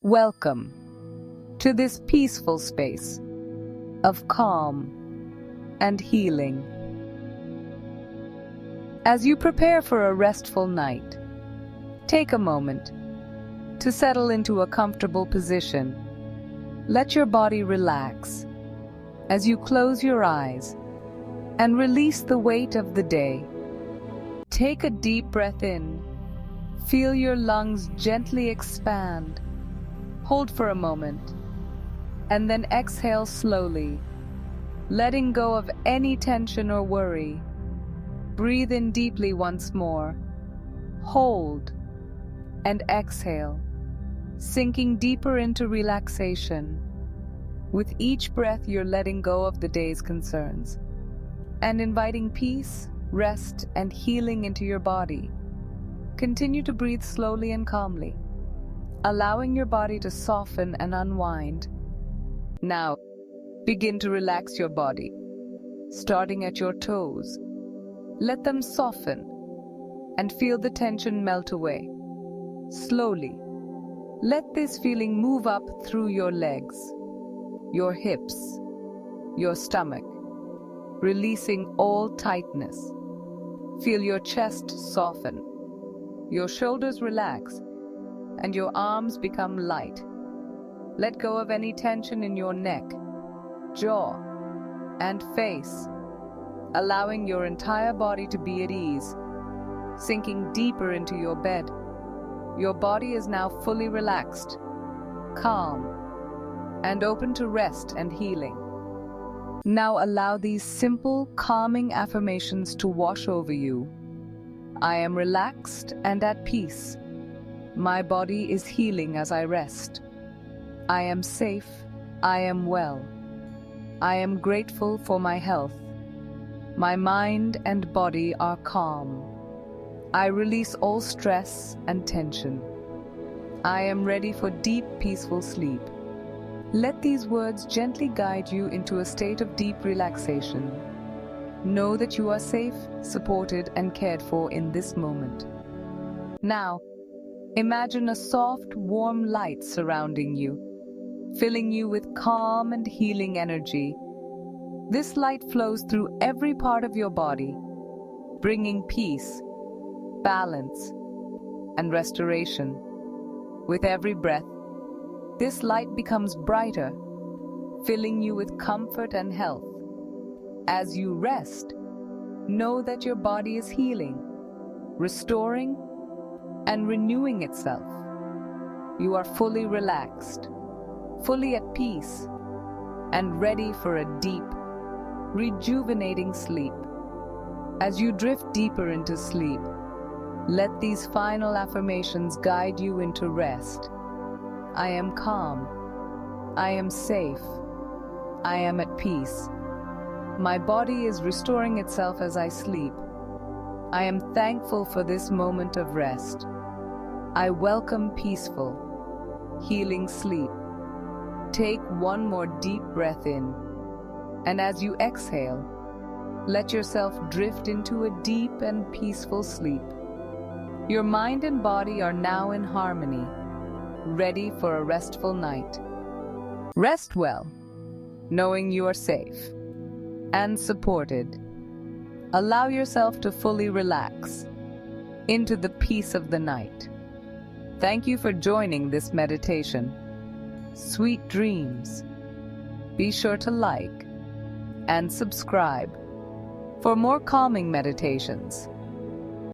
Welcome to this peaceful space of calm and healing. As you prepare for a restful night, take a moment to settle into a comfortable position. Let your body relax as you close your eyes and release the weight of the day. Take a deep breath in. Feel your lungs gently expand. Hold for a moment, and then exhale slowly, letting go of any tension or worry. Breathe in deeply once more. Hold and exhale, sinking deeper into relaxation. With each breath, you're letting go of the day's concerns and inviting peace, rest, and healing into your body. Continue to breathe slowly and calmly, allowing your body to soften and unwind. Now, begin to relax your body, starting at your toes. Let them soften and feel the tension melt away. Slowly, let this feeling move up through your legs, your hips, your stomach, releasing all tightness. Feel your chest soften, your shoulders relax, and your arms become light. Let go of any tension in your neck, jaw, and face, allowing your entire body to be at ease. Sinking deeper into your bed, your body is now fully relaxed, calm, and open to rest and healing. Now allow these simple, calming affirmations to wash over you. I am relaxed and at peace. My body is healing as I rest. I am safe. I am well. I am grateful for my health. My mind and body are calm. I release all stress and tension. I am ready for deep, peaceful sleep. Let these words gently guide you into a state of deep relaxation. Know that you are safe, supported, and cared for in this moment. Now, imagine a soft, warm light surrounding you, filling you with calm and healing energy. This light flows through every part of your body, bringing peace, balance, and restoration. With every breath, this light becomes brighter, filling you with comfort and health. As you rest, know that your body is healing, restoring, and renewing itself. You are fully relaxed, fully at peace, and ready for a deep, rejuvenating sleep. As you drift deeper into sleep, let these final affirmations guide you into rest. I am calm. I am safe. I am at peace. My body is restoring itself as I sleep. I am thankful for this moment of rest. I welcome peaceful, healing sleep. Take one more deep breath in, and as you exhale, let yourself drift into a deep and peaceful sleep. Your mind and body are now in harmony, ready for a restful night. Rest well, knowing you are safe and supported. Allow yourself to fully relax into the peace of the night. Thank you for joining this meditation. Sweet dreams. Be sure to like and subscribe for more calming meditations.